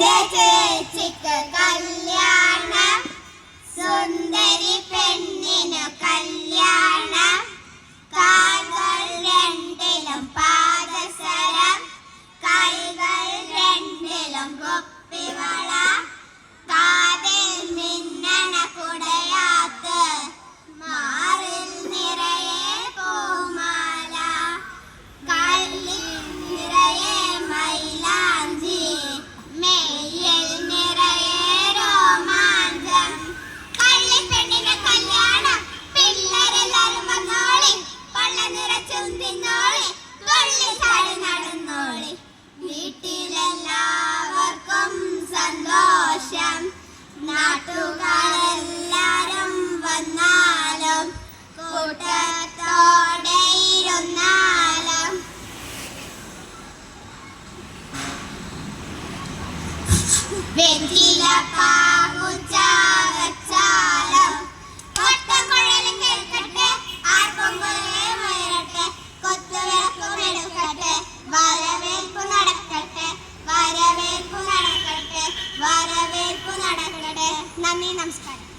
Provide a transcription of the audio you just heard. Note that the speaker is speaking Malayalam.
എന്റെ ചേച്ചിക്ക് കല്യാണം, സുന്ദരി പെണ്ണിനു കല്യാണം. കാൽകൾ രണ്ടിലും പാദസരം, കൈകൾ രണ്ടിലും കുപ്പിവള, കാതിൽ മിന്നണ കുടയാത്ത്, മാറിൽ നിറയെ പൂമാല, കല്ലിൽ നിറയെ മൈലാഞ്ചി, മെയ്യിൽ നിറയെ രോമാഞ്ചം. കള്ളിപ്പെണ്ണിന്റെ കല്യാണം, പിള്ളേരെല്ലാരും വന്നോളി, പള്ള നിറച്ചും തിന്നോളി, തുള്ളി ചാടി നടന്നോളി. വീട്ടിലെല്ലാവർക്കും സന്തോഷം, നാട്ടുകാരെല്ലാരും വന്നാലും കൂട്ടത്തോടെ ഇരുന്നാലും. വെറ്റില പാകുച്ച വച്ചാലും, കൊട്ടക്കുഴലും കേൾക്കട്ടെ, ആർക്കൊമ്പുലയും ഉയരട്ടെ, കൊത്തുവിളക്കും എടുക്കട്ടെ, വരവേൽപ്പു നടക്കട്ടെ, വരവേൽപ്പു നടക്കട്ടെ, വരവേൽപ്പു നടക്കട്ടെ. നന്ദി, നമസ്കാരം.